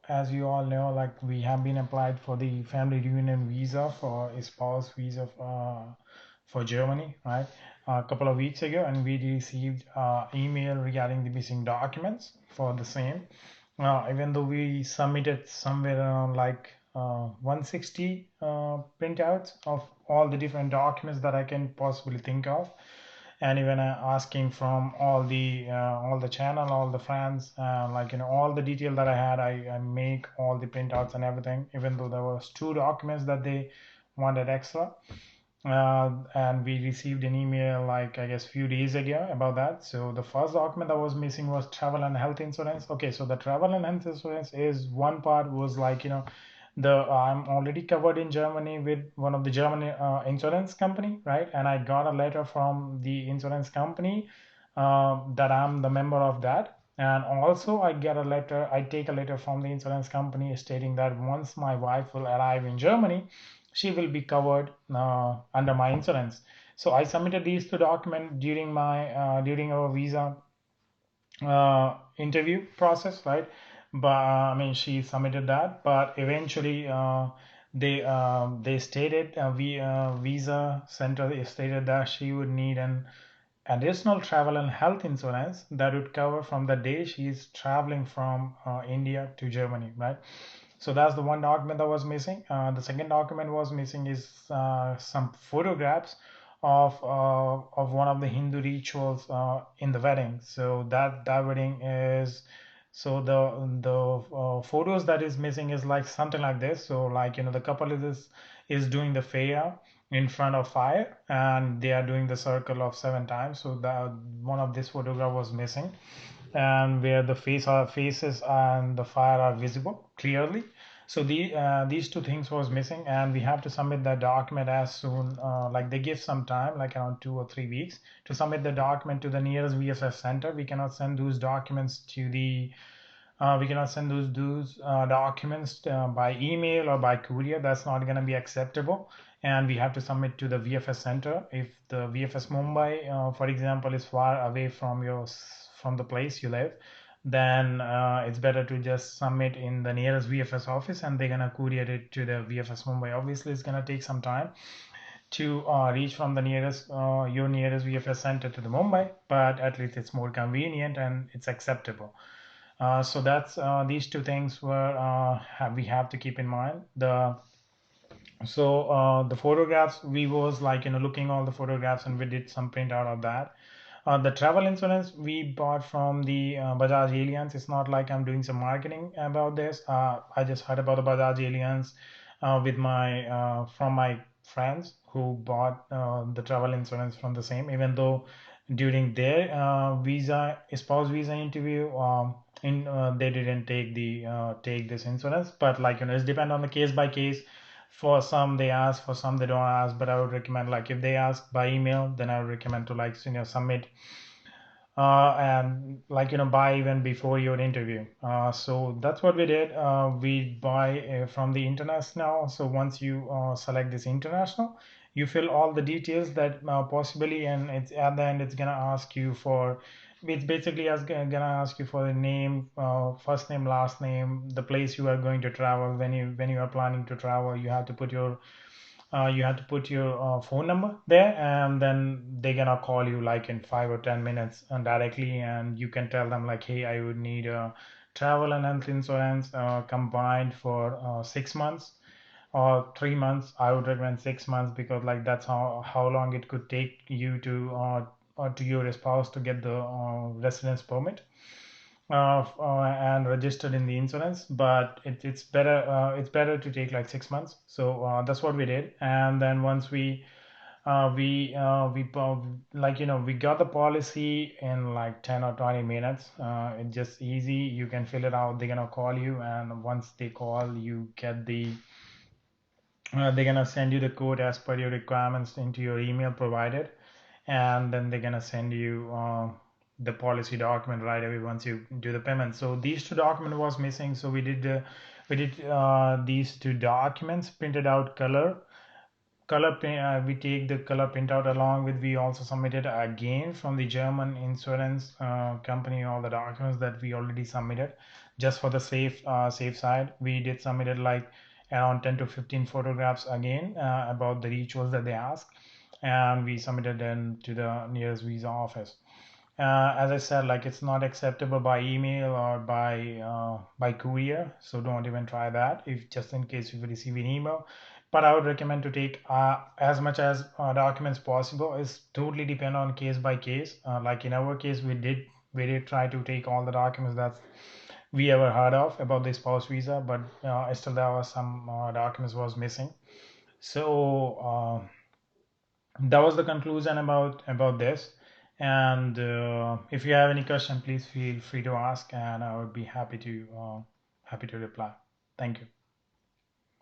as you all know, like we have been applied for the family reunion visa for a spouse visa for Germany, right? A couple of weeks ago, and we received email regarding the missing documents for the same. Even though we submitted somewhere around like 160 printouts of all the different documents that I can possibly think of, and even asking from all the channel, all the friends, like all the detail that I had, I make all the printouts and everything, even though there was two documents that they wanted extra. And we received an email like I guess few days ago about that. So the first document that was missing was travel and health insurance. Okay, so the travel and health insurance is one part was like the I'm already covered in Germany with one of the German insurance company, right? And I got a letter from the insurance company that I'm the member of that. And also I take a letter from the insurance company stating that once my wife will arrive in Germany, she will be covered under my insurance. So I submitted these two documents during our visa interview process, right? But I mean, she submitted that, but eventually they stated visa center stated that she would need an additional travel and health insurance that would cover from the day she is traveling from India to Germany, right? So that's the one document that was missing. The second document was missing is some photographs of one of the Hindu rituals in the wedding. So that wedding is so the photos that is missing is like something like this. So like the couple is doing the fair in front of fire, and they are doing the circle of 7 times. So that one of this photograph was missing, and where the faces and the fire are visible clearly. So these two things was missing, and we have to submit that document as soon like they give some time, like around 2 or 3 weeks, to submit the document to the nearest VFS center. We cannot send those documents to the we cannot send those documents by email or by courier. That's not going to be acceptable, and we have to submit to the VFS center. If the VFS Mumbai, for example, is far away from from the place you live, then it's better to just submit in the nearest VFS office, and they're gonna courier it to the VFS Mumbai. Obviously, it's gonna take some time to reach from the nearest your nearest VFS center to the Mumbai, but at least it's more convenient and it's acceptable. So that's these two things were we have to keep in mind. The photographs, we was like looking all the photographs, and we did some print out of that. The travel insurance we bought from the Bajaj Allianz. It's not like I'm doing some marketing about this. I just heard about the Bajaj Allianz with my from my friends who bought the travel insurance from the same. Even though during their spouse visa interview, they didn't take this insurance. But like it's depend on the case by case. For some they ask, for some they don't ask, but I would recommend, like if they ask by email, then I would recommend to like submit and like buy even before your interview. So that's what we did. We buy from the international. So once you select this international, you fill all the details that possibly, and it's at the end it's gonna ask you for, it's basically gonna ask you for the name, first name, last name, the place you are going to travel. When you are planning to travel, you have to put your phone number there, and then they're gonna call you like in 5 or 10 minutes and directly, and you can tell them like, hey, I would need a travel and health insurance combined for 6 months or 3 months. I would recommend 6 months, because like that's how long it could take you to your spouse to get the residence permit and registered in the insurance. But it's better to take like 6 months. So that's what we did. And then once we got the policy in like 10 or 20 minutes. It's just easy, you can fill it out, they're gonna call you, and once they call you get they're gonna send you the code as per your requirements into your email provided, and then they're gonna send you the policy document right away once you do the payment. So these two documents was missing, so we did these two documents printed out we take the color printout along with, we also submitted again from the German insurance company all the documents that we already submitted. just for the safe side, we did submitted like around 10 to 15 photographs again about the rituals that they ask, and we submitted them to the nearest visa office. As I said, like it's not acceptable by email or by courier, so don't even try that. If just in case you receive an email, but I would recommend to take as much as documents possible. It's totally depend on case by case. Like in our case, we did try to take all the documents that we ever heard of about the spouse visa, but still there was some documents was missing. So that was the conclusion about this. And if you have any question, please feel free to ask, and I would be happy to reply. Thank you.